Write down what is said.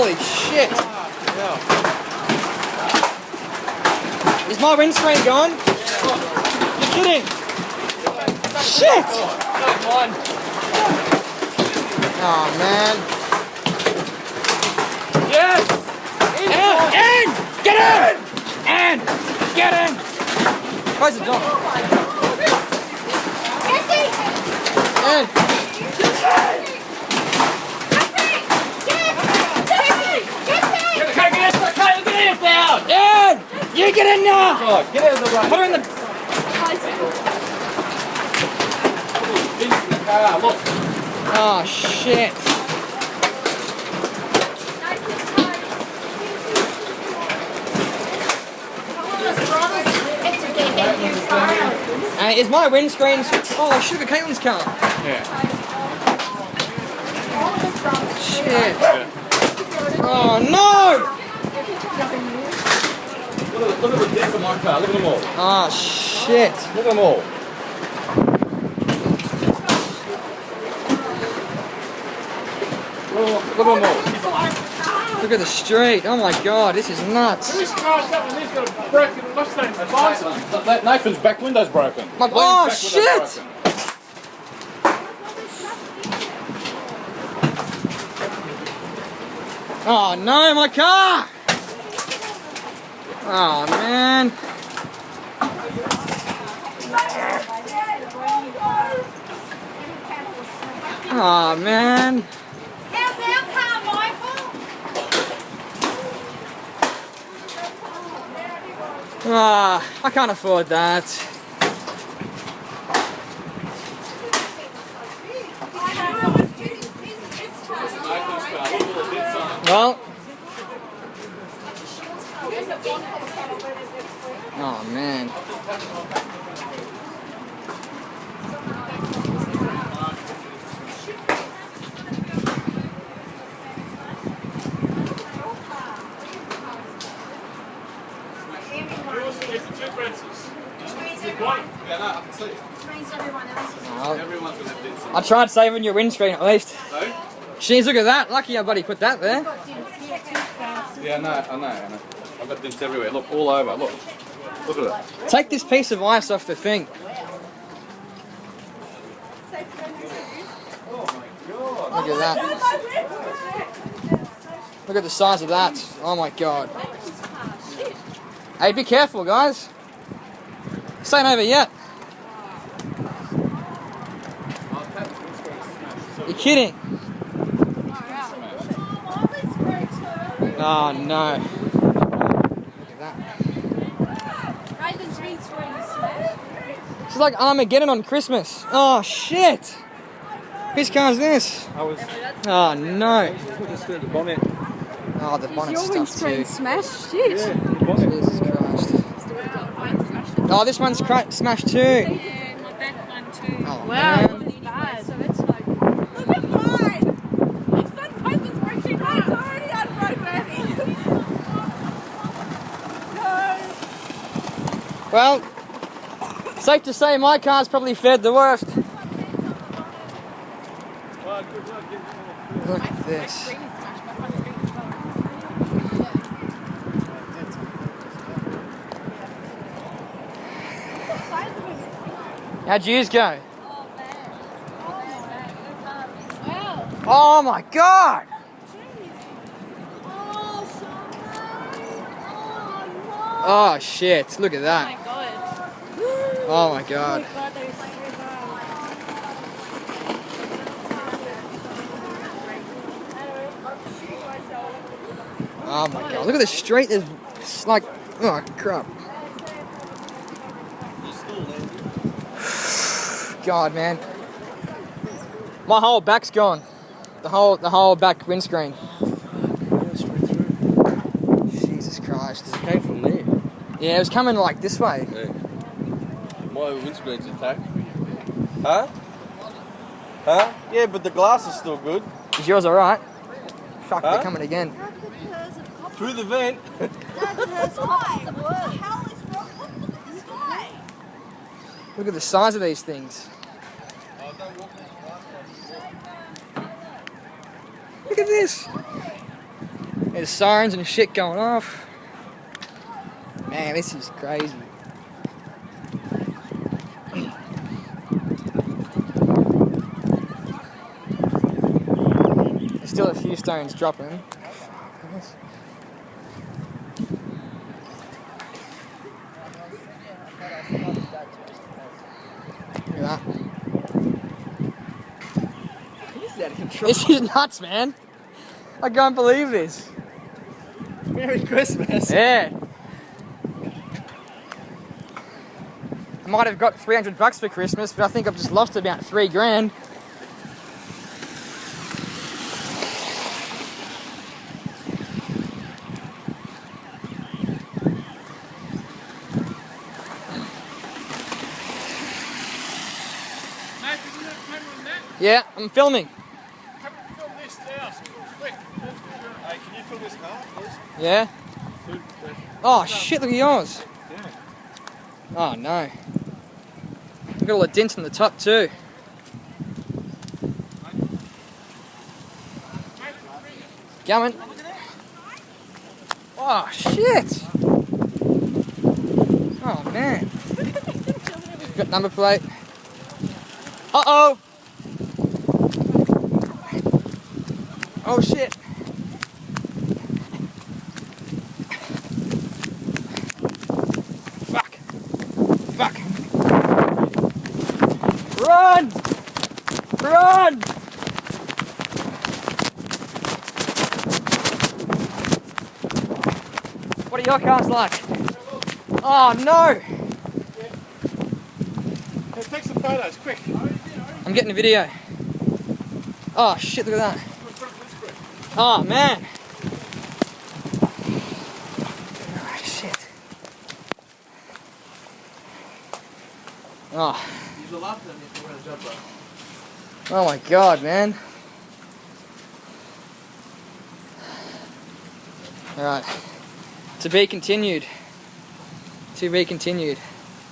Holy shit! Yeah. Is my windscreen gone? You're kidding! Shit! Oh man! Yes! And get in! And get in! Close the door. And and you get in now! Oh, get out of the way. Put her in the. Into the car, look. Oh shit! Is my windscreen? Oh, sugar Caitlin's car. Yeah. Shit! Oh no! Look at the dents on my car. Look at them all. Oh shit! Look at them all. Look at them all. Look at the street. Oh my god, this is nuts. This car's got one. He's got a broken Mustang. Nathan's back window's broken. Oh Back shit! window's broken. Oh no, my car! Oh man. Oh man. How's our car, Michael? Ah, I can't afford that. Well. Oh man. I tried saving your windscreen at least. No? Jeez, look at that. Lucky our buddy put that there. Yeah, I know. I've got dents everywhere. Look, all over. Look. Look at it. Take this piece of ice off the thing. Look at that. Look at the size of that. Oh my god. Hey, be careful, guys. This ain't over yet. You're kidding. Oh no. Look at that. This is like Armageddon on Christmas. Oh shit. Whose car's this? Oh no. The bonnet. Oh, the bonnet Your stuff windscreen too. smashed? Shit. Yeah, the bonnet. Jesus Christ. Oh, this one's smashed too. Yeah, my back one too. Oh, Wow, man. it's bad. So it's like, look at mine! My son posts this worksheet, mine's already out of programming. No. Well, safe to say my car's probably fared the worst. Look at this. How'd yours go? Oh my god! Oh shit, look at that. Oh my god. Oh my god, look at the street, there's like, oh crap. God, man. My whole back's gone. The whole back windscreen. Jesus Christ. It came from there. Yeah, it was coming like this way. Yeah. My windscreen's intact. Huh? Huh? Yeah, but the glass is still good. Is yours alright? Fuck, Huh? they're coming again. Through the vent. Look at the size of these things. Look at this. There's sirens and shit going off. Man, this is crazy. There's still a few stones dropping. Look at that. This is out of control. This is nuts, man. I can't believe this. Merry Christmas. Yeah. I might have got $300 for Christmas, but I think I've just lost about $3 grand. Mate, isn't that camera on that? Yeah, I'm filming. Come and film this now. Quick. Hey, can you fill this car, please? Yeah. Oh shit, look at yours. Yeah. Oh no. We've got all the dents on the top too. Coming. Oh shit. Oh man. Got number plate. Uh-oh. Oh shit. Fuck. Fuck. Run! Run! What are your cars like? Oh no! Hey, take some photos, quick. I'm getting a video. Oh shit, look at that. Oh man. Oh shit. Oh. Oh my god, man. Alright. To be continued. To be continued.